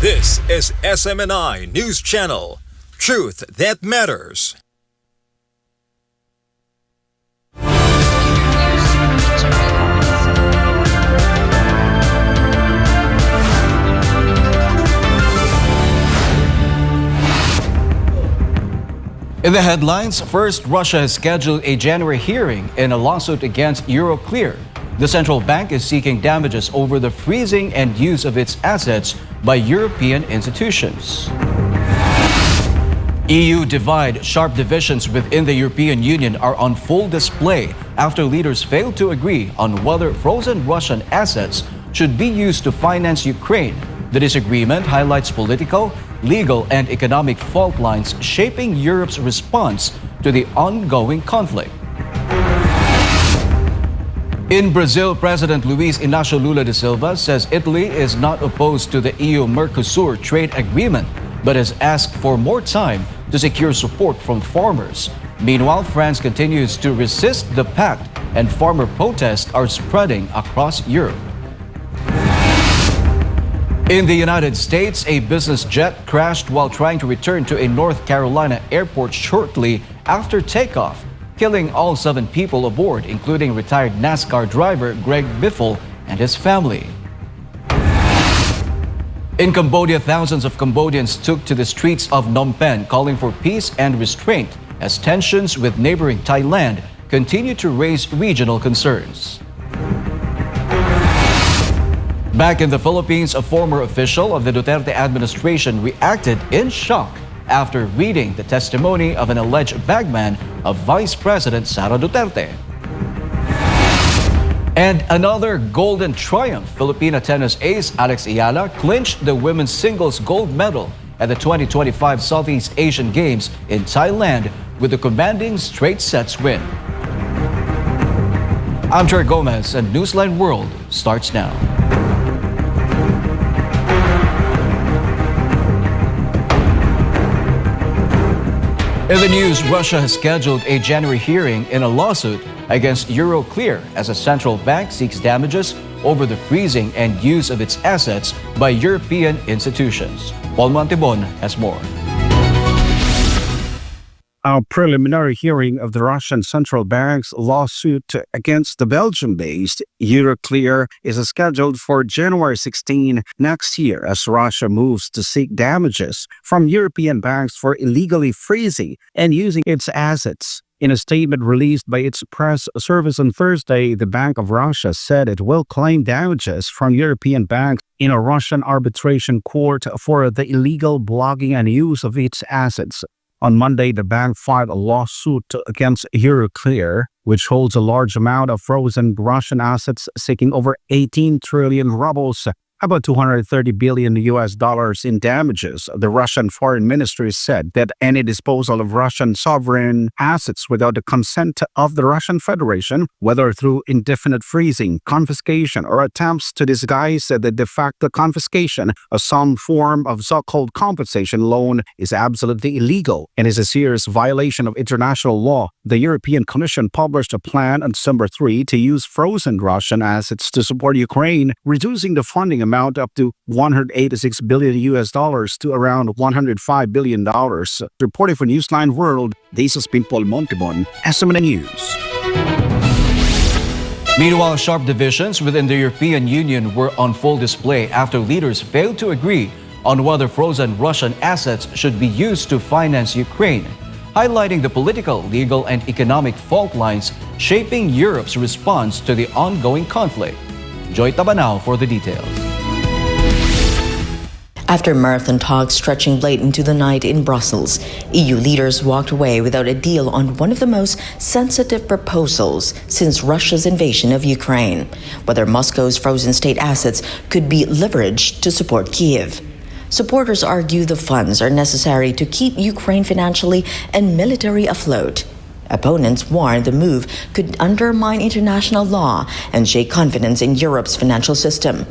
This is SMNI News Channel. Truth that matters. In the headlines, first, Russia has scheduled a January hearing in a lawsuit against Euroclear. The central bank is seeking damages over the freezing and use of its assets by European institutions. EU divide, sharp divisions within the European Union are on full display after leaders failed to agree on whether frozen Russian assets should be used to finance Ukraine. The disagreement highlights political, legal, and economic fault lines shaping Europe's response to the ongoing conflict. In Brazil, President Luiz Inácio Lula da Silva says Italy is not opposed to the EU-Mercosur trade agreement, but has asked for more time to secure support from farmers. Meanwhile, France continues to resist the pact, and farmer protests are spreading across Europe. In the United States, a business jet crashed while trying to return to a North Carolina airport shortly after takeoff, killing all 7 people aboard, including retired NASCAR driver Greg Biffle and his family. In Cambodia, thousands of Cambodians took to the streets of Phnom Penh calling for peace and restraint as tensions with neighboring Thailand continue to raise regional concerns. Back in the Philippines, a former official of the Duterte administration reacted in shock after reading the testimony of an alleged bagman of Vice President Sara Duterte. And another golden triumph. Filipina tennis ace Alex Eala clinched the women's singles gold medal at the 2025 Southeast Asian Games in Thailand with a commanding straight sets win. I'm Jerry Gomez, and Newsline World starts now. In the news, Russia has scheduled a January hearing in a lawsuit against Euroclear as a central bank seeks damages over the freezing and use of its assets by European institutions. Paul Montibon has more. A preliminary hearing of the Russian central bank's lawsuit against the Belgium-based Euroclear is scheduled for January 16 next year as Russia moves to seek damages from European banks for illegally freezing and using its assets. In a statement released by its press service on Thursday, the Bank of Russia said it will claim damages from European banks in a Russian arbitration court for the illegal blocking and use of its assets. On Monday, the bank filed a lawsuit against Euroclear, which holds a large amount of frozen Russian assets, seeking over 18 trillion rubles, about $230 billion in damages. The Russian Foreign Ministry said that any disposal of Russian sovereign assets without the consent of the Russian Federation, whether through indefinite freezing, confiscation, or attempts to disguise the de facto confiscation of some form of so-called compensation loan, is absolutely illegal and is a serious violation of international law. The European Commission published a plan on December 3 to use frozen Russian assets to support Ukraine, reducing the funding amount up to $186 billion to around $105 billion. Reporting for Newsline World, this has been Paul Montibon, SMN News. Meanwhile, sharp divisions within the European Union were on full display after leaders failed to agree on whether frozen Russian assets should be used to finance Ukraine, highlighting the political, legal, and economic fault lines shaping Europe's response to the ongoing conflict. Joy Tabanao for the details. After marathon talks stretching late into the night in Brussels, EU leaders walked away without a deal on one of the most sensitive proposals since Russia's invasion of Ukraine, whether Moscow's frozen state assets could be leveraged to support Kiev. Supporters argue the funds are necessary to keep Ukraine financially and militarily afloat. Opponents warn the move could undermine international law and shake confidence in Europe's financial system.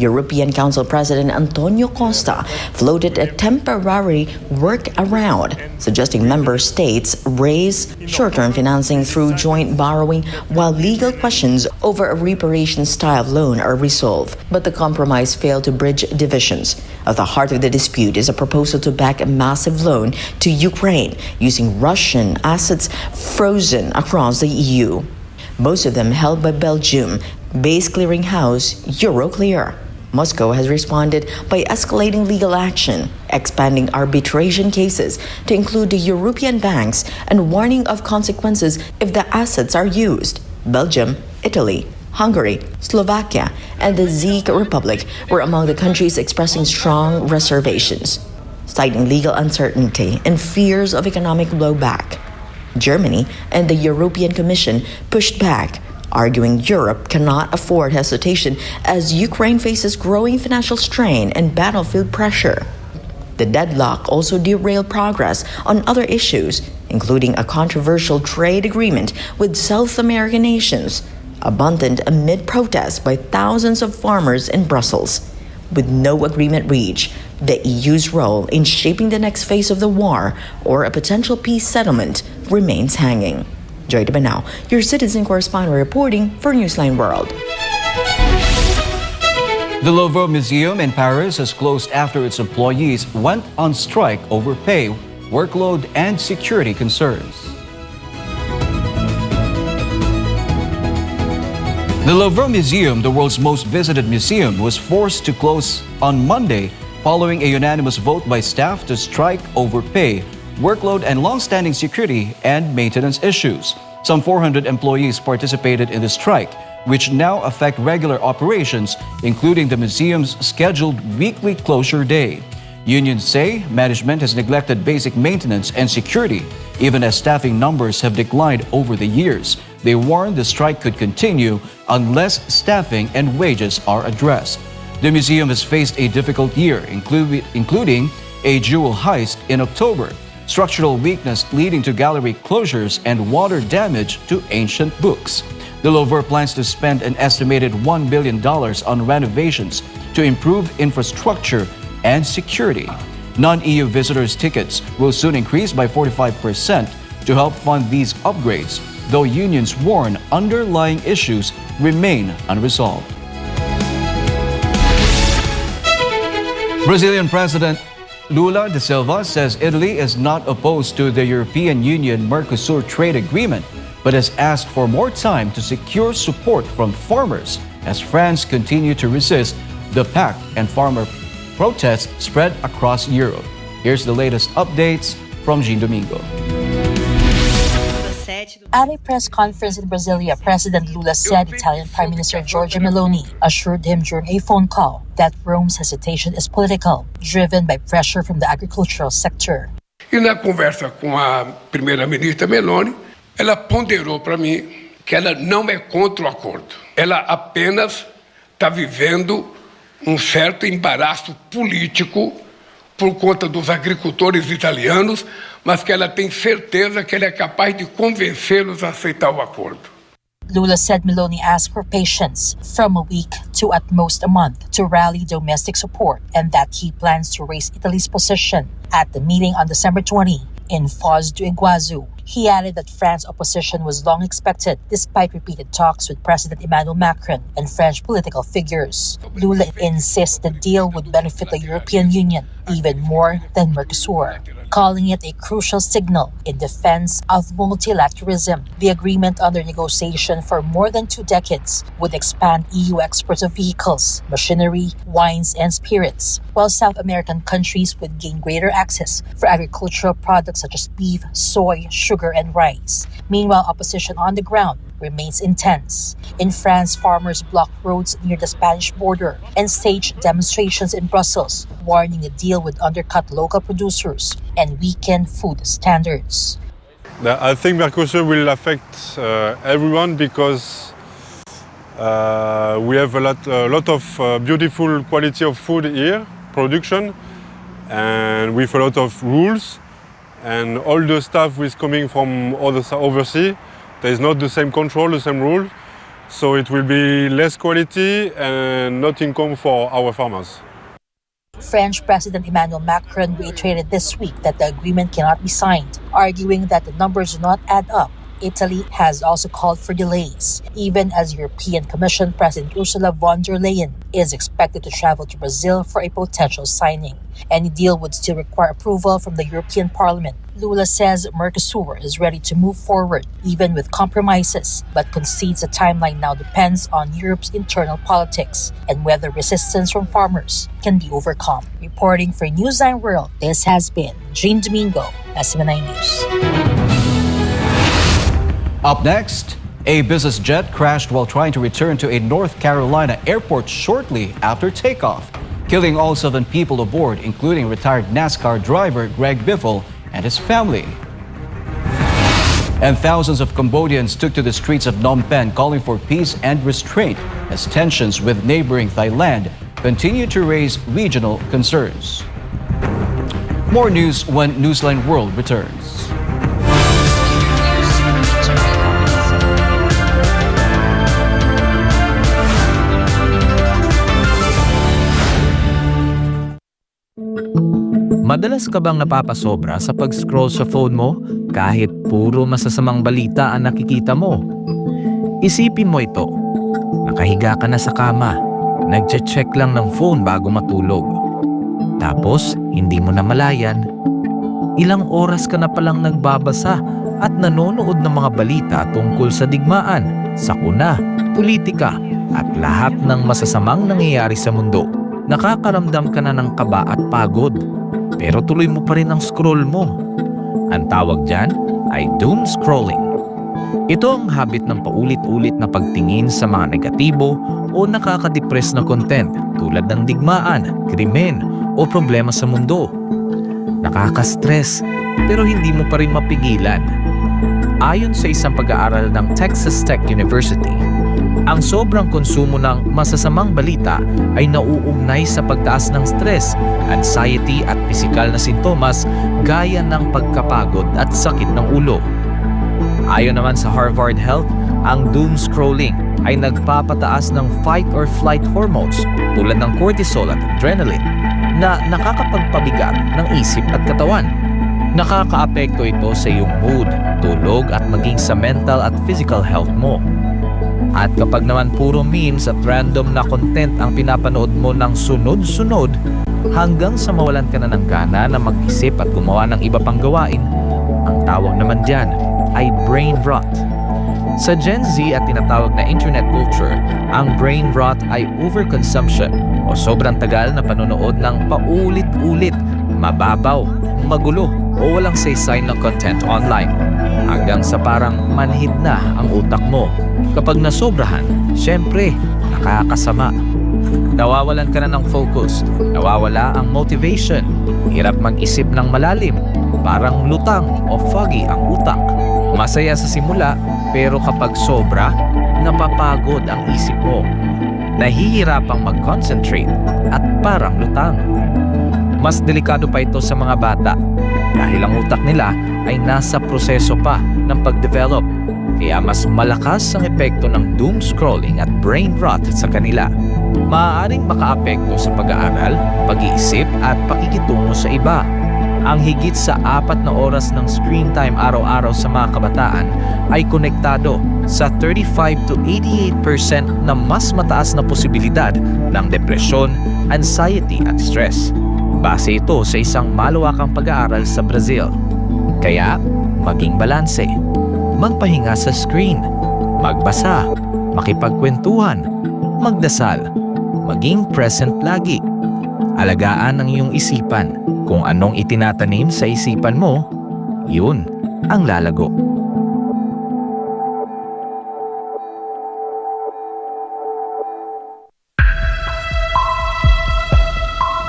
European Council President Antonio Costa floated a temporary workaround, suggesting member states raise short-term financing through joint borrowing while legal questions over a reparation-style loan are resolved. But the compromise failed to bridge divisions. At the heart of the dispute is a proposal to back a massive loan to Ukraine using Russian assets frozen across the EU, most of them held by Belgium-based clearinghouse Euroclear. Moscow has responded by escalating legal action, expanding arbitration cases to include the European banks, and warning of consequences if the assets are used. Belgium, Italy, Hungary, Slovakia, and the Czech Republic were among the countries expressing strong reservations, citing legal uncertainty and fears of economic blowback. Germany and the European Commission pushed back, arguing Europe cannot afford hesitation as Ukraine faces growing financial strain and battlefield pressure. The deadlock also derailed progress on other issues, including a controversial trade agreement with South American nations, abandoned amid protests by thousands of farmers in Brussels. With no agreement reached, the EU's role in shaping the next phase of the war or a potential peace settlement remains hanging. Joy de Banao, your citizen correspondent reporting for Newsline World. The Louvre Museum in Paris has closed after its employees went on strike over pay, workload, and security concerns. The Louvre Museum, the world's most visited museum, was forced to close on Monday following a unanimous vote by staff to strike over pay, workload, and long-standing security and maintenance issues. Some 400 employees participated in the strike, which now affect regular operations, including the museum's scheduled weekly closure day. Unions say management has neglected basic maintenance and security, even as staffing numbers have declined over the years. They warn the strike could continue unless staffing and wages are addressed. The museum has faced a difficult year, including a jewel heist in October, structural weakness leading to gallery closures, and water damage to ancient books. The Louvre plans to spend an estimated $1 billion on renovations to improve infrastructure and security. Non-EU visitors' tickets will soon increase by 45% to help fund these upgrades, though unions warn underlying issues remain unresolved. Brazilian President Lula da Silva says Italy is not opposed to the European Union Mercosur trade agreement, but has asked for more time to secure support from farmers as France continues to resist the pact and farmer protests spread across Europe. Here's the latest updates from Jean Domingo. At a press conference in Brasilia, President Lula said Italian Prime Minister Giorgia Meloni assured him during a phone call that Rome's hesitation is political, driven by pressure from the agricultural sector. E na conversa com a primeira-ministra Meloni, ela ponderou para mim que ela não é contra o acordo. Ela apenas está vivendo certo embaraço político por conta dos agricultores italianos, mas que ela tem certeza que ela é capaz de convencê-los a aceitar o acordo. Lula said Meloni asked for patience from a week to at most a month to rally domestic support, and that he plans to raise Italy's position at the meeting on December 20 in Foz do Iguaçu. He added that France's opposition was long expected despite repeated talks with President Emmanuel Macron and French political figures. Lula insists the deal would benefit the European Union even more than Mercosur, calling it a crucial signal in defense of multilateralism. The agreement under negotiation for more than 2 decades would expand EU exports of vehicles, machinery, wines, and spirits, while South American countries would gain greater access for agricultural products such as beef, soy, sugar, and rice. Meanwhile, opposition on the ground remains intense. In France, farmers blocked roads near the Spanish border and staged demonstrations in Brussels, warning the deal would undercut local producers and weaken food standards. I think Mercosur will affect everyone because we have a lot of beautiful quality of food here, production, and with a lot of rules, and all the stuff is coming from overseas. There is not the same control, the same rule. So it will be less quality and not income for our farmers. French President Emmanuel Macron reiterated this week that the agreement cannot be signed, arguing that the numbers do not add up. Italy has also called for delays, even as European Commission President Ursula von der Leyen is expected to travel to Brazil for a potential signing. Any deal would still require approval from the European Parliament. Lula says Mercosur is ready to move forward, even with compromises, but concedes the timeline now depends on Europe's internal politics and whether resistance from farmers can be overcome. Reporting for Newsline World, this has been Jean Domingo, SM9 News. Up next, a business jet crashed while trying to return to a North Carolina airport shortly after takeoff, killing all 7 people aboard, including retired NASCAR driver Greg Biffle and his family. And thousands of Cambodians took to the streets of Phnom Penh calling for peace and restraint as tensions with neighboring Thailand continue to raise regional concerns. More news when Newsline World returns. Madalas ka bang napapasobra sa pag-scroll sa phone mo kahit puro masasamang balita ang nakikita mo? Isipin mo ito. Nakahiga ka na sa kama, nagche-check lang ng phone bago matulog. Tapos, hindi mo na malayan, ilang oras ka na palang nagbabasa at nanonood ng mga balita tungkol sa digmaan, sakuna, politika at lahat ng masasamang nangyayari sa mundo. Nakakaramdam ka na ng kaba at pagod. Pero tuloy mo pa rin ang scroll mo. Ang tawag dyan ay doom scrolling. Ito ang habit ng paulit-ulit na pagtingin sa mga negatibo o nakaka-depress na content tulad ng digmaan, krimen o problema sa mundo. Nakaka-stress pero hindi mo pa rin mapigilan. Ayon sa isang pag-aaral ng Texas Tech University, ang sobrang konsumo ng masasamang balita ay nauugnay sa pagtaas ng stress, anxiety at pisikal na sintomas gaya ng pagkapagod at sakit ng ulo. Ayon naman sa Harvard Health, ang doom scrolling ay nagpapataas ng fight or flight hormones tulad ng cortisol at adrenaline na nakakapagpabigat ng isip at katawan. Nakakaapekto ito sa iyong mood, tulog at maging sa mental at physical health mo. At kapag naman puro memes at random na content ang pinapanood mo ng sunod-sunod hanggang sa mawalan ka na ng gana na mag-isip at gumawa ng iba pang gawain, ang tawag naman dyan ay brain rot. Sa Gen Z at tinatawag na internet culture, ang brain rot ay overconsumption o sobrang tagal na panonood ng paulit-ulit, mababaw, magulo o walang saysay na content online hanggang sa parang manhid na ang utak mo. Kapag nasobrahan, syempre, nakakasama. Nawawalan ka na ng focus, nawawala ang motivation, hirap mag-isip ng malalim, parang lutang o foggy ang utak. Masaya sa simula, pero kapag sobra, napapagod ang isip mo. Nahihirapang mag-concentrate at parang lutang. Mas delikado pa ito sa mga bata dahil ang utak nila ay nasa proseso pa ng pag-develop. Kaya mas malakas ang epekto ng doom scrolling at brain rot sa kanila. Maaaring makaapekto sa pag-aaral, pag-iisip at pakikitungo sa iba. Ang higit sa 4 na oras ng screen time araw-araw sa mga kabataan ay konektado sa 35 to 88% na mas mataas na posibilidad ng depresyon, anxiety at stress. Base ito sa isang malawakang pag-aaral sa Brazil. Kaya, maging balanse. Magpahinga sa screen, magbasa, makipagkwentuhan, magdasal, maging present lagi. Alagaan ang iyong isipan. Kung anong itinatanim sa isipan mo, yun ang lalago.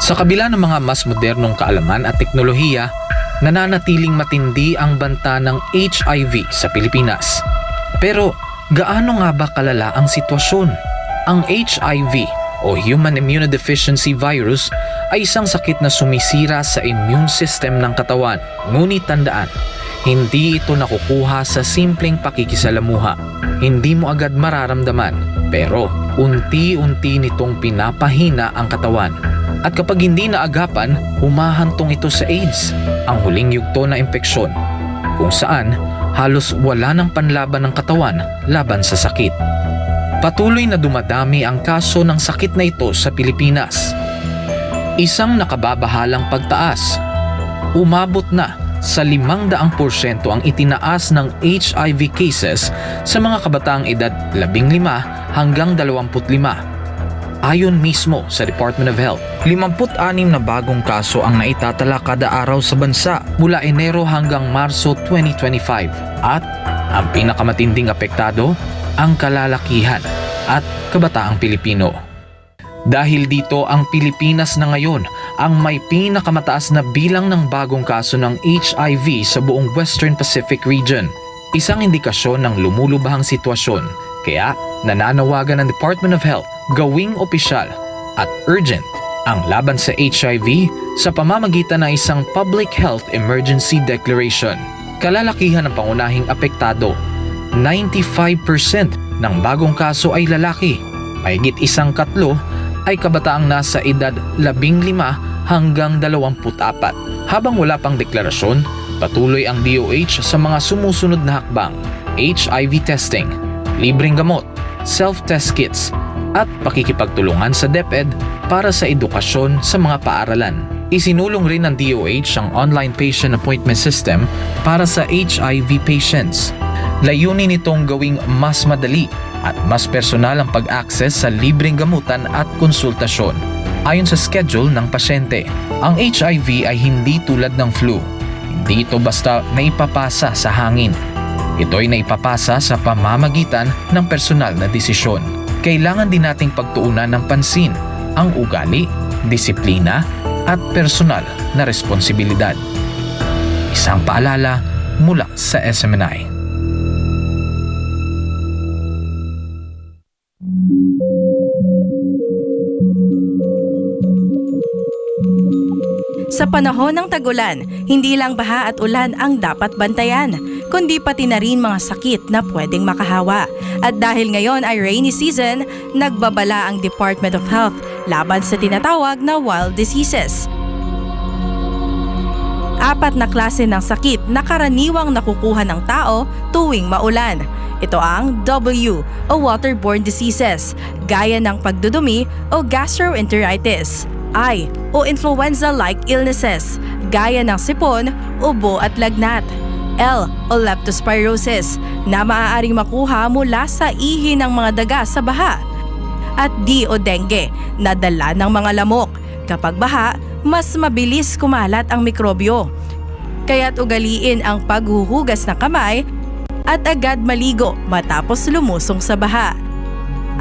Sa kabila ng mga mas modernong kaalaman at teknolohiya, nananatiling matindi ang banta ng HIV sa Pilipinas. Pero gaano nga ba kalala ang sitwasyon? Ang HIV o Human Immunodeficiency Virus ay isang sakit na sumisira sa immune system ng katawan. Ngunit tandaan, Hindi ito nakukuha sa simpleng pakikisalamuha. Hindi mo agad mararamdaman, pero unti-unti nitong pinapahina ang katawan. At kapag hindi naagapan, humahantong ito sa AIDS, ang huling yugto na impeksyon, kung saan halos wala ng panlaban ng katawan laban sa sakit. Patuloy na dumadami ang kaso ng sakit na ito sa Pilipinas. Isang nakababahalang pagtaas. Umabot na sa 500% ang itinaas ng HIV cases sa mga kabataang edad 15 hanggang 25. Ayon mismo sa Department of Health, 56 na bagong kaso ang naitatala kada araw sa bansa mula Enero hanggang Marso 2025. At ang pinakamatinding apektado, ang kalalakihan at kabataang Pilipino. Dahil dito, ang Pilipinas na ngayon ang may pinakamataas na bilang ng bagong kaso ng HIV sa buong Western Pacific region. Isang indikasyon ng lumulubahang sitwasyon. Kaya nananawagan ng Department of Health gawing opisyal at urgent ang laban sa HIV sa pamamagitan ng isang Public Health Emergency Declaration. Kalalakihan ng pangunahing apektado. 95% ng bagong kaso ay lalaki. Mahigit 1/3 ay kabataang nasa edad 15 hanggang 24. Habang wala pang deklarasyon, patuloy ang DOH sa mga sumusunod na hakbang: HIV testing, libreng gamot, self-test kits, at pakikipagtulungan sa DepEd para sa edukasyon sa mga paaralan. Isinulong rin ng DOH ang online patient appointment system para sa HIV patients. Layunin nitong gawing mas madali at mas personal ang pag-access sa libreng gamutan at konsultasyon. Ayon sa schedule ng pasyente, ang HIV ay hindi tulad ng flu. Hindi ito basta naipapasa sa hangin. Ito ay naipapasa sa pamamagitan ng personal na desisyon. Kailangan din nating pagtuunan ng pansin ang ugali, disiplina, at personal na responsibilidad. Isang paalala mula sa SMNI. Sa panahon ng tag-ulan, hindi lang baha at ulan ang dapat bantayan, kundi pati na rin mga sakit na pwedeng makahawa. At dahil ngayon ay rainy season, nagbabala ang Department of Health laban sa tinatawag na wild diseases. 4 na klase ng sakit na karaniwang nakukuha ng tao tuwing maulan. Ito ang W o waterborne diseases, gaya ng pagdudumi o gastroenteritis. I o influenza-like illnesses, gaya ng sipon, ubo at lagnat. L o leptospirosis, na maaaring makuha mula sa ihi ng mga daga sa baha. At D o dengue, na dala ng mga lamok. Kapag baha, mas mabilis kumalat ang mikrobyo. Kaya't ugaliin ang paghuhugas ng kamay at agad maligo matapos lumusong sa baha.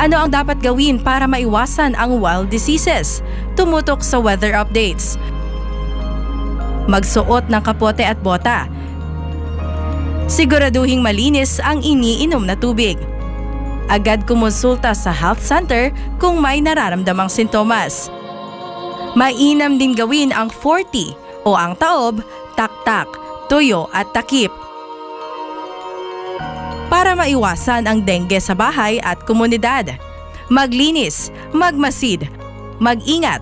Ano ang dapat gawin para maiwasan ang wild diseases? Tumutok sa weather updates. Magsuot ng kapote at bota. Siguraduhing malinis ang iniinom na tubig. Agad kumonsulta sa health center kung may nararamdamang sintomas. Mainam din gawin ang 40 o ang taob, taktak, tuyo at takip para maiwasan ang dengue sa bahay at komunidad. Maglinis, magmasid, mag-ingat.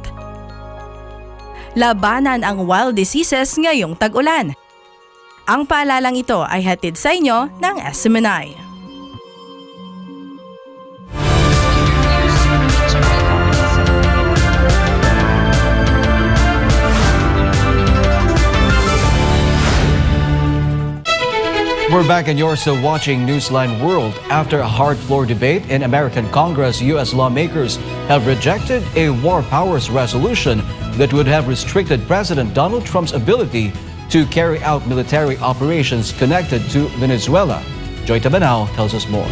Labanan ang wild diseases ngayong tag-ulan. Ang paalalang ito ay hatid sa inyo ng SMNI. We're back and you're still watching Newsline World. After a hard floor debate in American Congress, U.S. lawmakers have rejected a war powers resolution that would have restricted President Donald Trump's ability to carry out military operations connected to Venezuela. Joy Tabanao tells us more.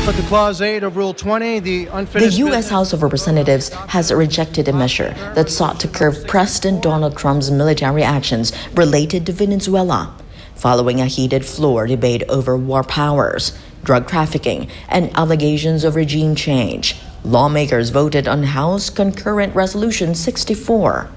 But the Clause 8 of Rule 20, the unfinished... The U.S. House of Representatives has rejected a measure that sought to curb President Donald Trump's military actions related to Venezuela, following a heated floor debate over war powers, drug trafficking, and allegations of regime change. Lawmakers voted on House Concurrent Resolution 64.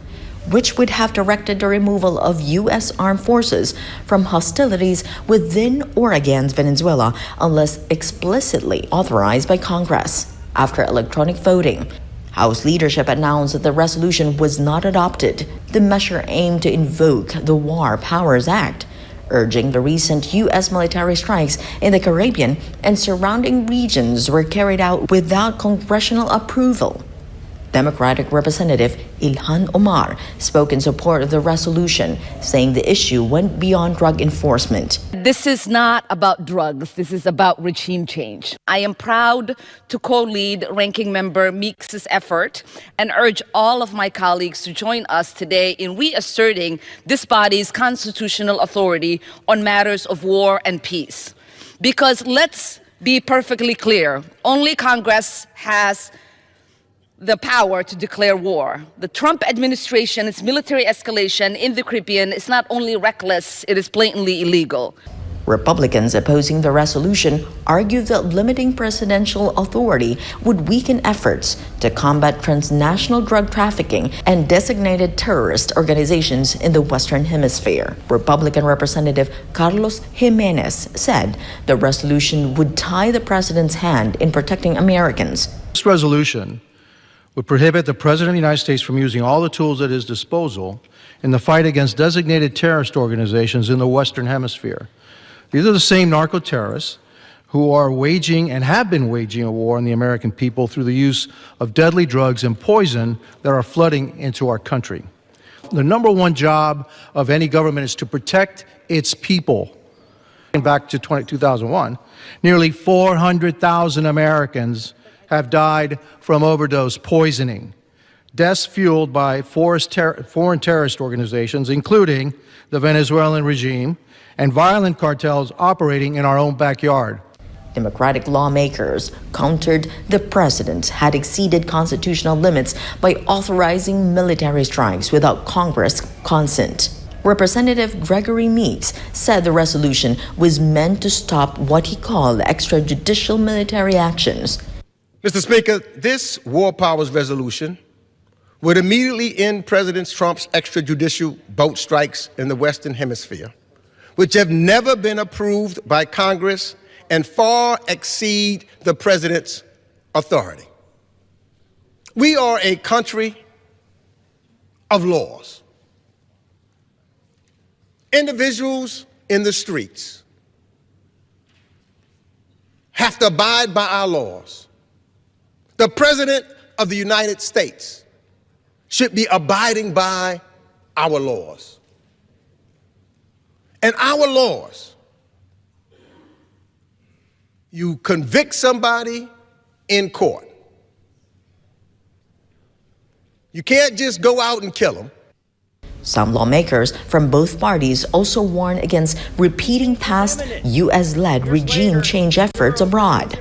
which would have directed the removal of U.S. armed forces from hostilities within or against Venezuela unless explicitly authorized by Congress. After electronic voting, House leadership announced that the resolution was not adopted. The measure aimed to invoke the War Powers Act, urging the recent U.S. military strikes in the Caribbean and surrounding regions were carried out without congressional approval. Democratic Representative Ilhan Omar spoke in support of the resolution, saying the issue went beyond drug enforcement. This is not about drugs. This is about regime change. I am proud to co-lead Ranking Member Meeks' effort and urge all of my colleagues to join us today in reasserting this body's constitutional authority on matters of war and peace. Because let's be perfectly clear, only Congress has the power to declare war. The Trump administration's military escalation in the Caribbean is not only reckless, it is blatantly illegal. Republicans opposing the resolution argue that limiting presidential authority would weaken efforts to combat transnational drug trafficking and designated terrorist organizations in the Western Hemisphere. Republican Representative Carlos Jimenez said the resolution would tie the president's hand in protecting Americans. This resolution would prohibit the President of the United States from using all the tools at his disposal in the fight against designated terrorist organizations in the Western Hemisphere. These are the same narco-terrorists who are waging and have been waging a war on the American people through the use of deadly drugs and poison that are flooding into our country. The number one job of any government is to protect its people. Back to 2001, nearly 400,000 Americans have died from overdose poisoning. Deaths fueled by foreign terrorist organizations, including the Venezuelan regime and violent cartels operating in our own backyard. Democratic lawmakers countered the president had exceeded constitutional limits by authorizing military strikes without Congress consent. Representative Gregory Meeks said the resolution was meant to stop what he called extrajudicial military actions. Mr. Speaker, this War Powers resolution would immediately end President Trump's extrajudicial boat strikes in the Western Hemisphere, which have never been approved by Congress and far exceed the president's authority. We are a country of laws. Individuals in the streets have to abide by our laws. The President of the United States should be abiding by our laws. And our laws, you convict somebody in court. You can't just go out and kill them. Some lawmakers from both parties also warned against repeating past U.S.-led regime change efforts abroad.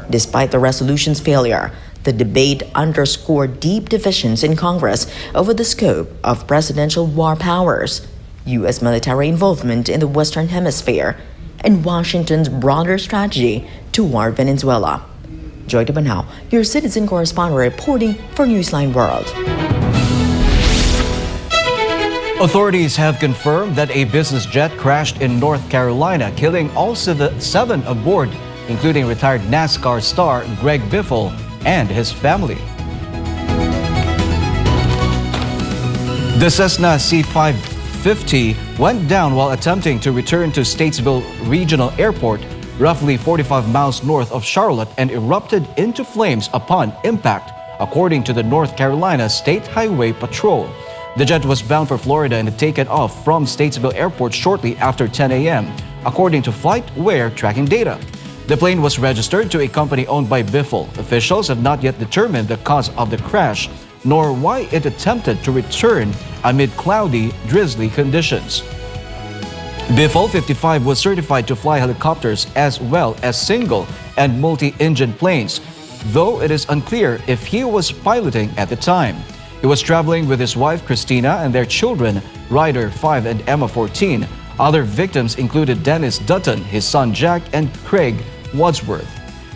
Despite the resolution's failure, the debate underscored deep divisions in Congress over the scope of presidential war powers, U.S. military involvement in the Western Hemisphere, and Washington's broader strategy toward Venezuela. Joy Tabanao, your citizen correspondent reporting for Newsline World. Authorities have confirmed that a business jet crashed in North Carolina, killing all seven aboard, including retired NASCAR star Greg Biffle and his family. The Cessna C-550 went down while attempting to return to Statesville Regional Airport, roughly 45 miles north of Charlotte, and erupted into flames upon impact, according to the North Carolina State Highway Patrol. The jet was bound for Florida and had taken off from Statesville Airport shortly after 10 a.m., according to FlightWare tracking data. The plane was registered to a company owned by Biffle. Officials have not yet determined the cause of the crash, nor why it attempted to return amid cloudy, drizzly conditions. Biffle, 55, was certified to fly helicopters as well as single and multi-engine planes, though it is unclear if he was piloting at the time. He was traveling with his wife, Christina, and their children, Ryder, 5, and Emma, 14. Other victims included Dennis Dutton, his son Jack, and Craig Wadsworth.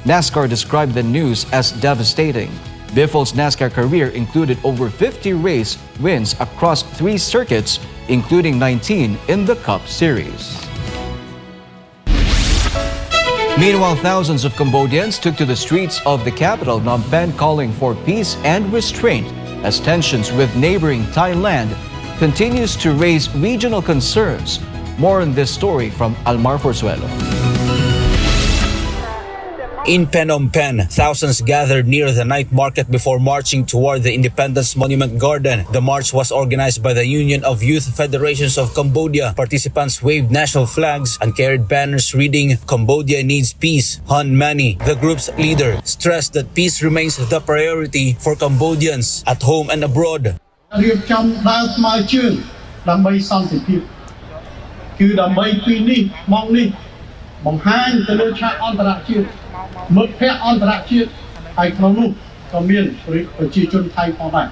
NASCAR described the news as devastating. Biffle's NASCAR career included over 50 race wins across 3 circuits, including 19 in the Cup Series. Meanwhile, thousands of Cambodians took to the streets of the capital, Phnom Penh, calling for peace and restraint as tensions with neighboring Thailand continues to raise regional concerns. More on this story from Almar Forzuelo. In Phnom Penh, thousands gathered near the night market before marching toward the Independence Monument Garden. The march was organized by the Union of Youth Federations of Cambodia. Participants waved national flags and carried banners reading, "Cambodia needs peace, Hun Mani." The group's leader stressed that peace remains the priority for Cambodians at home and abroad. រៀបចំដើរថ្មើរជើងដើម្បីសន្តិភាពគឺដើម្បីពីនេះមកនេះបង្ហាញទៅលើឆាកអន្តរជាតិមិត្តភ័ក្តិអន្តរជាតិហើយក្នុងនោះក៏មានប្រជាជនថៃផងដែរ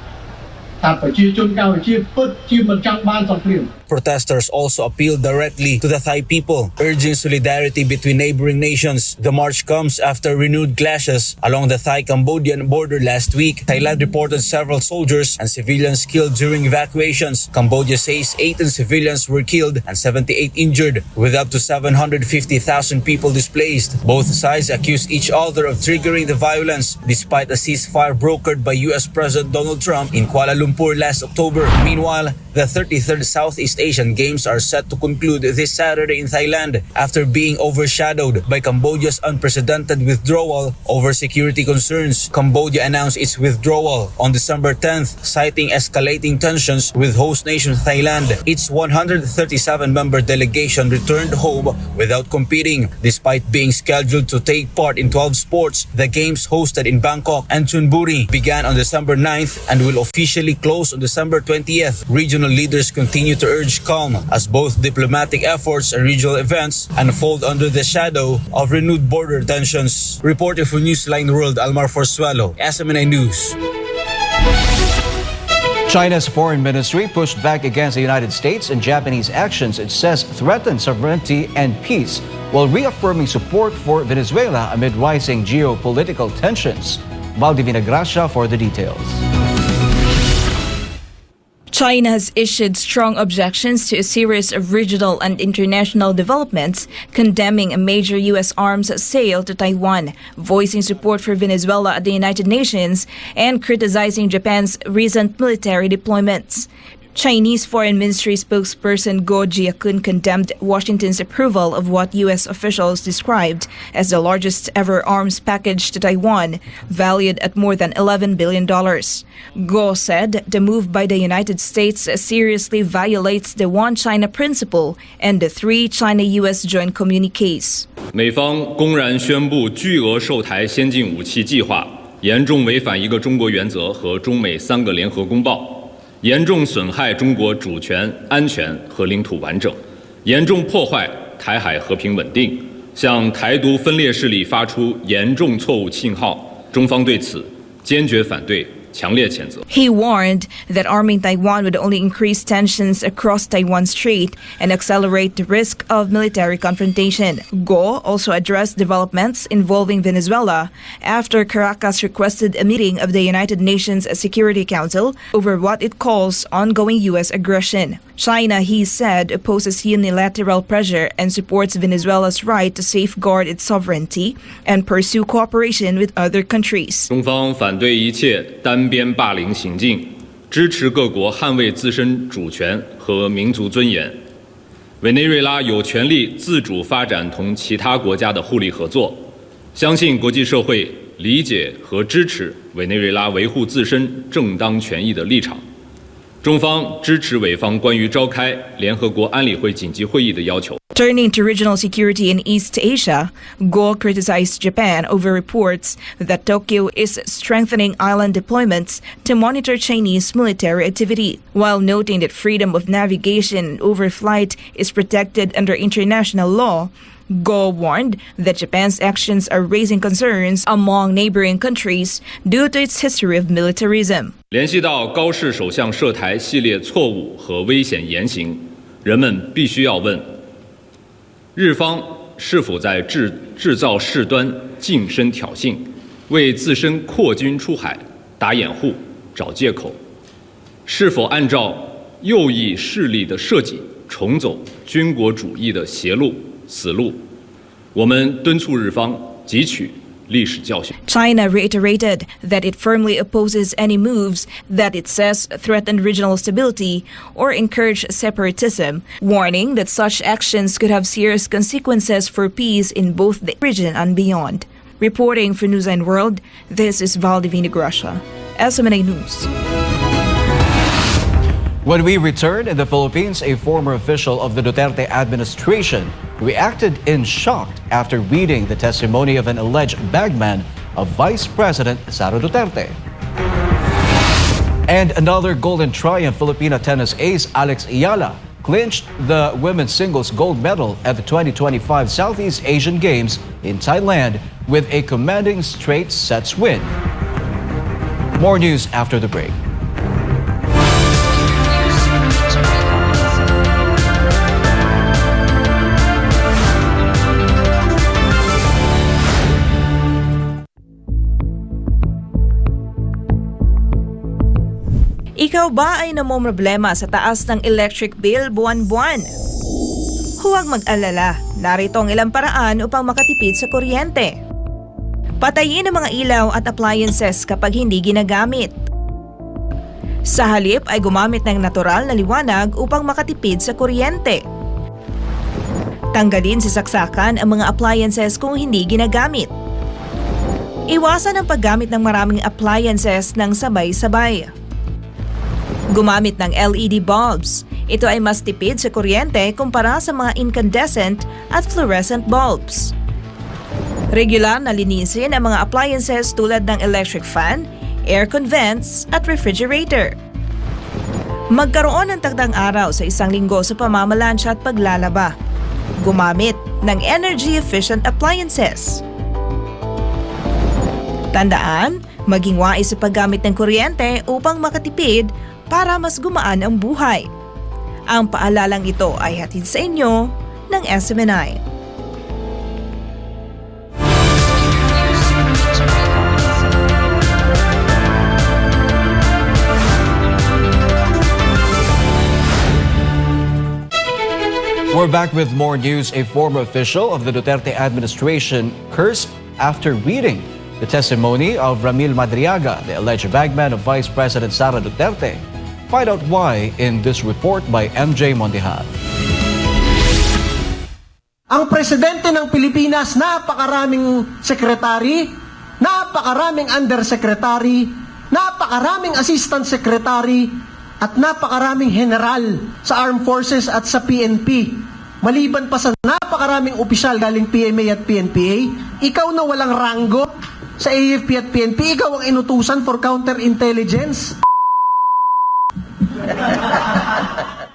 ថាប្រជាជនកម្ពុជាពិតជាមិនចង់បានសង្គ្រាម Protesters also appealed directly to the Thai people, urging solidarity between neighboring nations. The march comes after renewed clashes along the Thai-Cambodian border last week. Thailand reported several soldiers and civilians killed during evacuations. Cambodia says 18 civilians were killed and 78 injured, with up to 750,000 people displaced. Both sides accused each other of triggering the violence, despite a ceasefire brokered by U.S. President Donald Trump in Kuala Lumpur last October. Meanwhile, the 33rd Southeast Asian Games are set to conclude this Saturday in Thailand after being overshadowed by Cambodia's unprecedented withdrawal over security concerns. Cambodia announced its withdrawal on December 10th, citing escalating tensions with host nation Thailand. Its 137-member delegation returned home without competing, despite being scheduled to take part in 12 sports. The Games, hosted in Bangkok and Chonburi, began on December 9th and will officially close on December 20th. Regional leaders continue to urge calm as both diplomatic efforts and regional events unfold under the shadow of renewed border tensions. Reporting for Newsline World, Almar Forzuelo, SMNA News. China's foreign ministry pushed back against the United States and Japanese actions it says threaten sovereignty and peace, while reaffirming support for Venezuela amid rising geopolitical tensions. Valdivina Gracia for the details. China has issued strong objections to a series of regional and international developments, condemning a major U.S. arms sale to Taiwan, voicing support for Venezuela at the United Nations, and criticizing Japan's recent military deployments. Chinese Foreign Ministry spokesperson Goh Jiakun condemned Washington's approval of what U.S. officials described as the largest ever arms package to Taiwan, valued at more than $11 billion. Goh said the move by the United States seriously violates the One China principle and the 3 China-U.S. joint communiques. 美方公然宣布巨额售台先进武器计划，严重违反一个中国原则和中美3个联合公报。 严重损害中国主权、安全和领土完整，严重破坏台海和平稳定，向台独分裂势力发出严重错误信号。中方对此坚决反对，强烈谴责。 He warned that arming Taiwan would only increase tensions across Taiwan Strait and accelerate the risk of military confrontation. Goh also addressed developments involving Venezuela after Caracas requested a meeting of the United Nations Security Council over what it calls ongoing U.S. aggression. China, he said, opposes unilateral pressure and supports Venezuela's right to safeguard its sovereignty and pursue cooperation with other countries. 中方反对一切单边霸凌行径，支持各国捍卫自身主权和民族尊严。委内瑞拉有权利自主发展同其他国家的互利合作，相信国际社会理解和支持委内瑞拉维护自身正当权益的立场。 中方支持委方关于召开联合国安理会紧急会议的要求。 Turning to regional security in East Asia, Goh criticized Japan over reports that Tokyo is strengthening island deployments to monitor Chinese military activity, while noting that freedom of navigation over flight is protected under international law. Goh warned that Japan's actions are raising concerns among neighboring countries due to its history of militarism. 联系到高市首相涉台系列错误和危险言行，人们必须要问：日方是否在制造事端、近身挑衅，为自身扩军出海打掩护、找借口，是否按照右翼势力的设计重走军国主义的邪路、死路？我们敦促日方汲取历史教训。 China reiterated that it firmly opposes any moves that it says threaten regional stability or encourage separatism, warning that such actions could have serious consequences for peace in both the region and beyond. Reporting for Newsline World, this is Valdivina Gracia, SMNA News. When we returned in the Philippines, a former official of the Duterte administration reacted in shock after reading the testimony of an alleged bagman of Vice President Sara Duterte. And another golden triumph, Filipina tennis ace Alex Eala clinched the women's singles gold medal at the 2025 Southeast Asian Games in Thailand with a commanding straight sets win. More news after the break. Ikaw ba ay namomroblema sa taas ng electric bill buwan-buwan? Huwag mag-alala, narito ang ilang paraan upang makatipid sa kuryente. Patayin ang mga ilaw at appliances kapag hindi ginagamit. Sa halip ay gumamit ng natural na liwanag upang makatipid sa kuryente. Tanggalin sa saksakan ang mga appliances kung hindi ginagamit. Iwasan ang paggamit ng maraming appliances ng sabay-sabay. Gumamit ng LED bulbs. Ito ay mas tipid sa kuryente kumpara sa mga incandescent at fluorescent bulbs. Regular na linisin ang mga appliances tulad ng electric fan, aircon vents at refrigerator. Magkaroon ng takdang araw sa isang linggo sa pamamalansya at paglalaba. Gumamit ng energy-efficient appliances. Tandaan, maging wais sa paggamit ng kuryente upang makatipid para mas gumaan ang buhay. Ang paalalang ito ay hatid sa inyo ng SMNI. We're back with more news. A former official of the Duterte administration cursed after reading the testimony of Ramil Madriaga, the alleged bagman of Vice President Sara Duterte. Find out why in this report by MJ Mondihan. Ang presidente ng Pilipinas, napakaraming sekretary, napakaraming undersecretary, napakaraming assistant secretary, at napakaraming general sa Armed Forces at sa PNP. Maliban pa sa napakaraming opisyal galing PMA at PNPA, ikaw na walang ranggo sa AFP at PNP, ikaw ang inutusan for counterintelligence.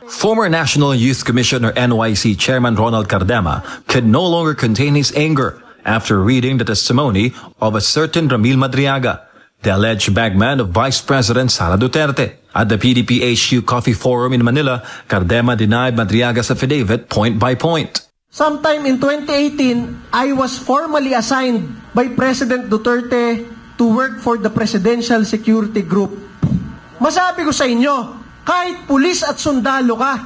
Former National Youth Commission or NYC Chairman Ronald Cardema could no longer contain his anger after reading the testimony of a certain Ramil Madriaga, the alleged bagman of Vice President Sara Duterte. At the PDP-HQ Coffee Forum in Manila, Cardema denied Madriaga's affidavit point by point. Sometime in 2018, I was formally assigned by President Duterte to work for the Presidential Security Group. Masabi ko sa inyo, kahit pulis at sundalo ka,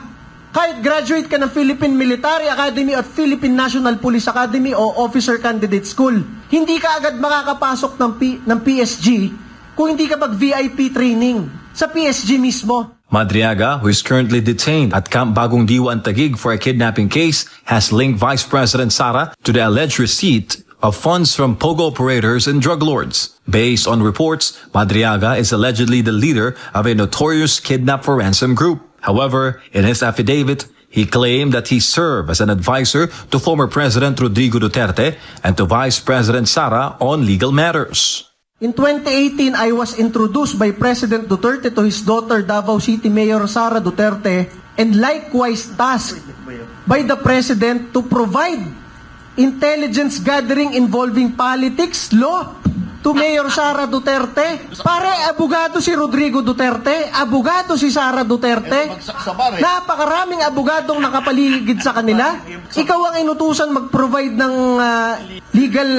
kahit graduate ka ng Philippine Military Academy at Philippine National Police Academy o Officer Candidate School, hindi ka agad makakapasok ng PSG kung hindi ka mag-VIP training sa PSG mismo. Madriaga, who is currently detained at Camp Bagong Diwa, Taguig for a kidnapping case, has linked Vice President Sara to the alleged receipt of funds from pogo operators and drug lords. Based on reports, Madriaga is allegedly the leader of a notorious kidnap for ransom group. However, in his affidavit, he claimed that he served as an advisor to former President Rodrigo Duterte and to Vice President Sara on legal matters. In 2018, I was introduced by President Duterte to his daughter, Davao City Mayor Sara Duterte, and likewise tasked by the President to provide intelligence gathering involving politics, law, to Mayor Sara Duterte. Pare, abogado si Rodrigo Duterte, abogado si Sara Duterte. Napakaraming abogadong nakapaligid sa kanila. Ikaw ang inutusan mag-provide ng legal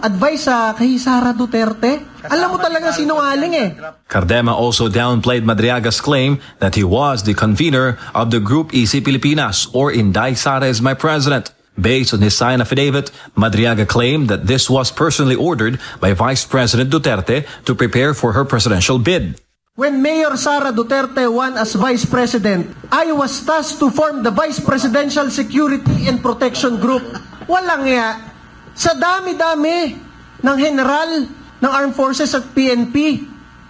advice kay Sara Duterte. Alam mo talaga sinungaling eh. Cardema also downplayed Madriaga's claim that he was the convener of the group EC Pilipinas, or Inday Sara is my president. Based on his signed affidavit, Madriaga claimed that this was personally ordered by Vice President Duterte to prepare for her presidential bid. When Mayor Sara Duterte won as Vice President, I was tasked to form the Vice Presidential Security and Protection Group. Walang ya. Sa dami-dami ng general ng Armed Forces at PNP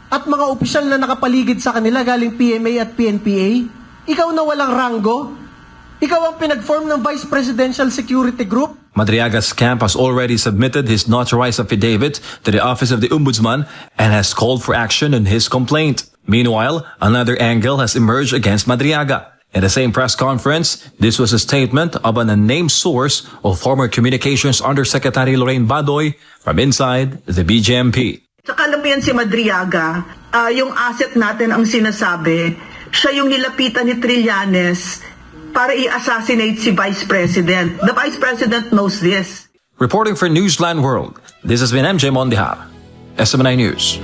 at mga opisyal na nakapaligid sa kanila galing PMA at PNPA, ikaw na walang ranggo? Ikaw ang pinag-form ng Vice Presidential Security Group? Madriaga's camp has already submitted his notarized affidavit to the Office of the Ombudsman and has called for action on his complaint. Meanwhile, another angle has emerged against Madriaga. In the same press conference, this was a statement of an unnamed source of former Communications Undersecretary Lorraine Badoy from inside the BJMP. Sa kalumian si Madriaga, yung asset natin ang sinasabi, siya yung nilapitan ni Trillanes para i-assassinate si Vice President. The Vice President knows this. Reporting for Newsline World, this has been MJ Mondihar, SMNI News.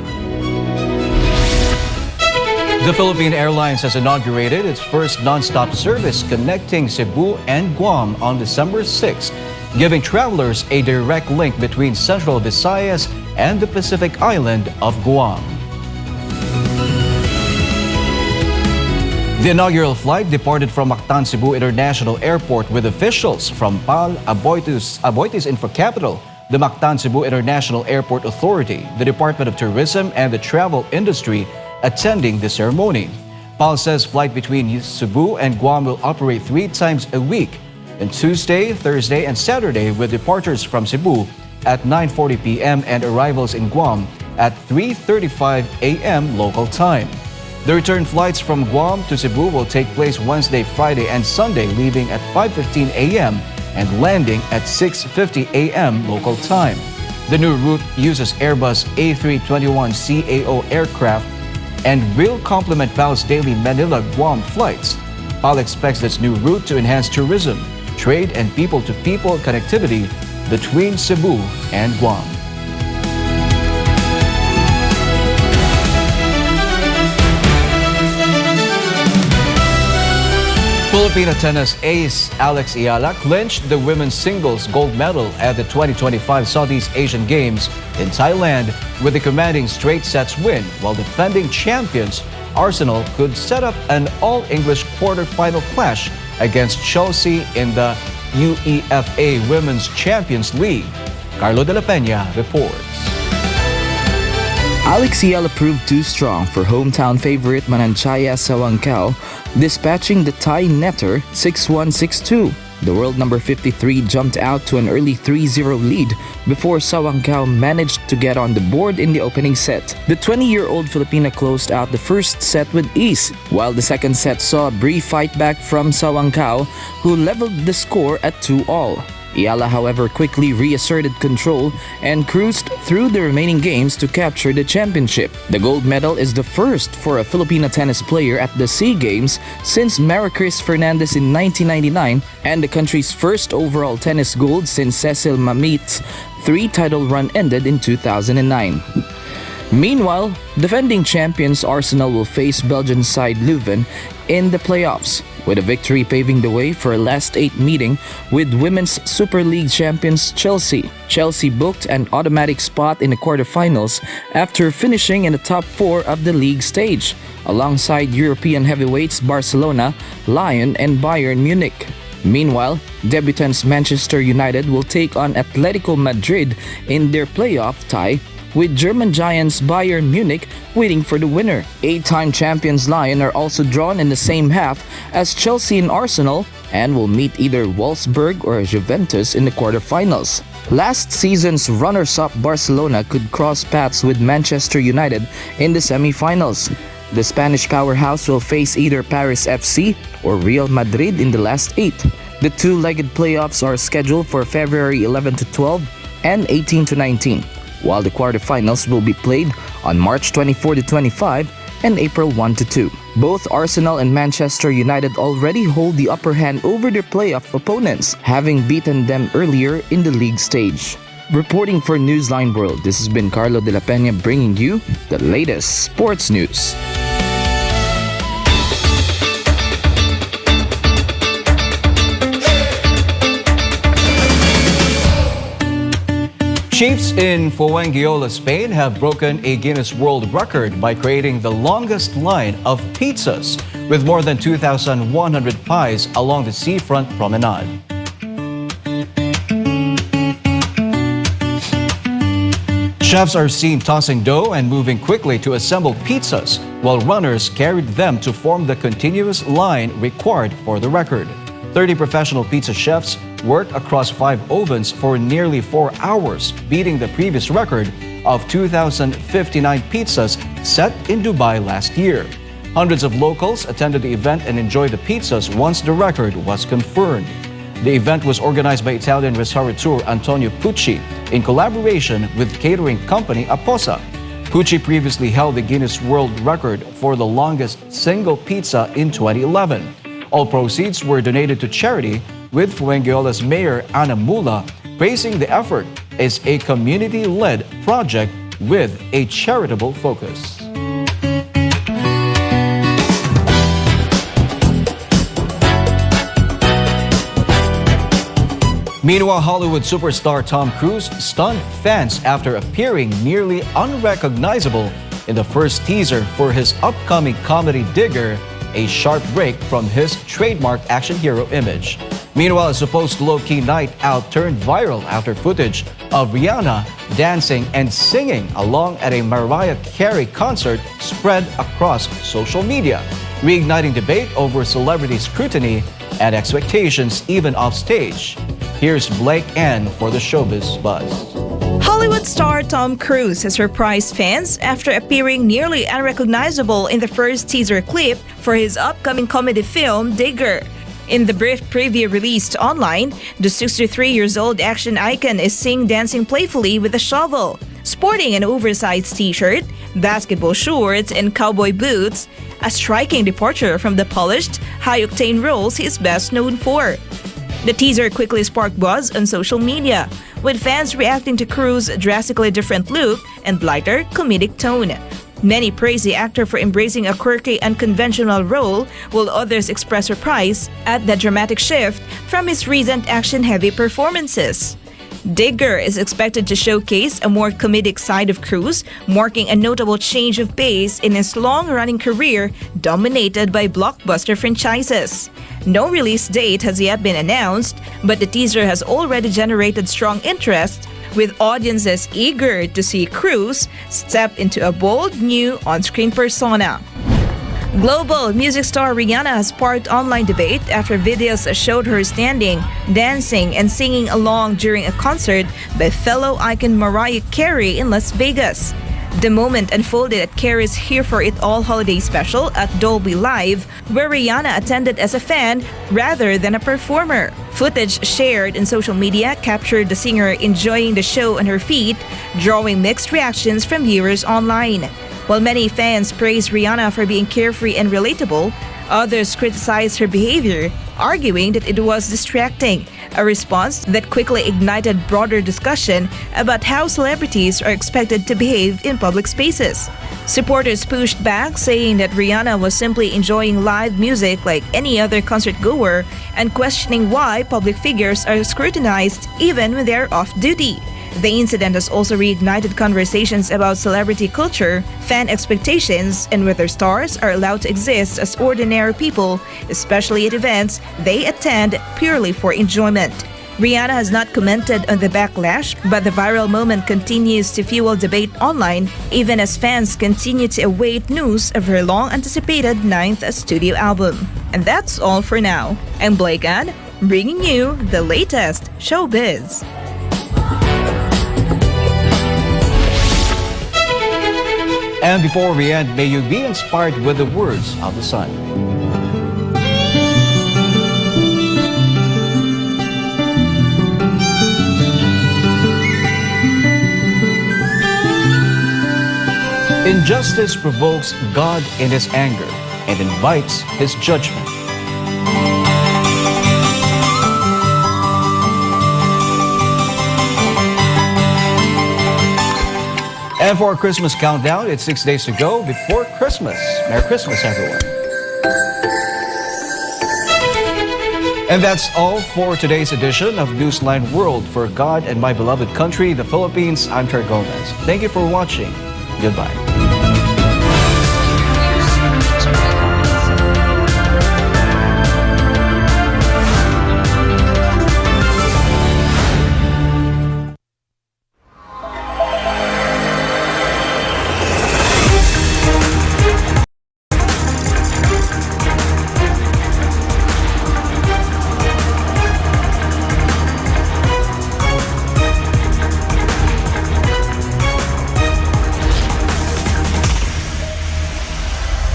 The Philippine Airlines has inaugurated its first non-stop service connecting Cebu and Guam on December 6th, giving travelers a direct link between Central Visayas and the Pacific island of Guam. The inaugural flight departed from Mactan Cebu International Airport with officials from PAL, Aboitiz Infracapital, the Mactan Cebu International Airport Authority, the Department of Tourism, and the travel industry attending the ceremony. PAL says flight between Cebu and Guam will operate 3 times a week, on Tuesday, Thursday, and Saturday, with departures from Cebu at 9:40 p.m. and arrivals in Guam at 3:35 a.m. local time. The return flights from Guam to Cebu will take place Wednesday, Friday, and Sunday, leaving at 5:15 a.m. and landing at 6:50 a.m. local time. The new route uses Airbus A321CAO aircraft and will complement PAL's daily Manila-Guam flights. PAL expects this new route to enhance tourism, trade, and people-to-people connectivity between Cebu and Guam. Filipino tennis ace Alex Eala clinched the women's singles gold medal at the 2025 Southeast Asian Games in Thailand with a commanding straight sets win, while defending champions Arsenal could set up an all-English quarter-final clash against Chelsea in the UEFA Women's Champions League. Carlo de la Peña reports. Alex Eala proved too strong for hometown favorite Mananchaya Sawangkao, dispatching the Thai netter 6-1, 6-2. The world number 53 jumped out to an early 3-0 lead before Sawangkao managed to get on the board in the opening set. The 20-year-old Filipina closed out the first set with ease, while the second set saw a brief fight back from Sawangkao, who leveled the score at 2-all. Eala, however, quickly reasserted control and cruised through the remaining games to capture the championship. The gold medal is the first for a Filipina tennis player at the SEA Games since Maricris Fernandez in 1999 and the country's first overall tennis gold since Cecil Mamit's 3-title run ended in 2009. Meanwhile, defending champions Arsenal will face Belgian side Leuven in the playoffs, with a victory paving the way for a last 8 meeting with Women's Super League champions Chelsea. Chelsea booked an automatic spot in the quarterfinals after finishing in the top 4 of the league stage, alongside European heavyweights Barcelona, Lyon, and Bayern Munich. Meanwhile, debutants Manchester United will take on Atletico Madrid in their playoff tie, with German giants Bayern Munich waiting for the winner. 8-time champions Lyon are also drawn in the same half as Chelsea and Arsenal and will meet either Wolfsburg or Juventus in the quarterfinals. Last season's runners-up Barcelona could cross paths with Manchester United in the semi-finals. The Spanish powerhouse will face either Paris FC or Real Madrid in the last 8. The two-legged playoffs are scheduled for February 11 to 12 and 18 to 19. while the quarterfinals will be played on March 24 to 25 and April 1 to 2. Both Arsenal and Manchester United already hold the upper hand over their playoff opponents, having beaten them earlier in the league stage. Reporting for Newsline World, this has been Carlo de la Peña bringing you the latest sports news. Chiefs in Fuengirola, Spain have broken a Guinness World Record by creating the longest line of pizzas with more than 2,100 pies along the seafront promenade. Chefs are seen tossing dough and moving quickly to assemble pizzas, while runners carried them to form the continuous line required for the record. 30 professional pizza chefs worked across 5 ovens for nearly 4 hours, beating the previous record of 2,059 pizzas set in Dubai last year. Hundreds of locals attended the event and enjoyed the pizzas once the record was confirmed. The event was organized by Italian restaurateur Antonio Pucci in collaboration with catering company Aposa. Pucci previously held the Guinness World Record for the longest single pizza in 2011. All proceeds were donated to charity, with Fuengiola's mayor Ana Mula praising the effort as a community-led project with a charitable focus. Meanwhile, Hollywood superstar Tom Cruise stunned fans after appearing nearly unrecognizable in the first teaser for his upcoming comedy Digger, a sharp break from his trademark action hero image. Meanwhile, a supposed low-key night out turned viral after footage of Rihanna dancing and singing along at a Mariah Carey concert spread across social media, reigniting debate over celebrity scrutiny and expectations even off stage. Here's Blake Ann for the Showbiz Buzz. Hollywood star Tom Cruise has surprised fans after appearing nearly unrecognizable in the first teaser clip for his upcoming comedy film, Digger. In the brief preview released online, the 63-year-old action icon is seen dancing playfully with a shovel, sporting an oversized t-shirt, basketball shorts, and cowboy boots, a striking departure from the polished, high-octane roles he is best known for. The teaser quickly sparked buzz on social media, with fans reacting to Cruise's drastically different look and lighter comedic tone. Many praise the actor for embracing a quirky, unconventional role, while others express surprise at the dramatic shift from his recent action-heavy performances. Digger is expected to showcase a more comedic side of Cruise, marking a notable change of pace in his long-running career dominated by blockbuster franchises. No release date has yet been announced, but the teaser has already generated strong interest, with audiences eager to see Cruise step into a bold new on-screen persona. Global music star Rihanna has sparked online debate after videos showed her standing, dancing, and singing along during a concert by fellow icon Mariah Carey in Las Vegas. The moment unfolded at Carey's Here for It All holiday special at Dolby Live, where Rihanna attended as a fan rather than a performer. Footage shared in social media captured the singer enjoying the show on her feet, drawing mixed reactions from viewers online. While many fans praise Rihanna for being carefree and relatable, others criticized her behavior, arguing that it was distracting, a response that quickly ignited broader discussion about how celebrities are expected to behave in public spaces. Supporters pushed back, saying that Rihanna was simply enjoying live music like any other concert goer and questioning why public figures are scrutinized even when they're off duty. The incident has also reignited conversations about celebrity culture, fan expectations, and whether stars are allowed to exist as ordinary people, especially at events they attend purely for enjoyment. Rihanna has not commented on the backlash, but the viral moment continues to fuel debate online, even as fans continue to await news of her long-anticipated 9th studio album. And that's all for now. I'm Blake Ann, bringing you the latest showbiz. And before we end, may you be inspired with the words of the sun. Injustice provokes God in his anger and invites his judgment. And for our Christmas countdown, it's 6 days to go before Christmas. Merry Christmas, everyone. And that's all for today's edition of Newsline World. For God and my beloved country, the Philippines, I'm Ter Gomez. Thank you for watching. Goodbye.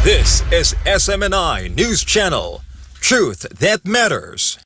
This is SMNI News Channel. Truth that matters.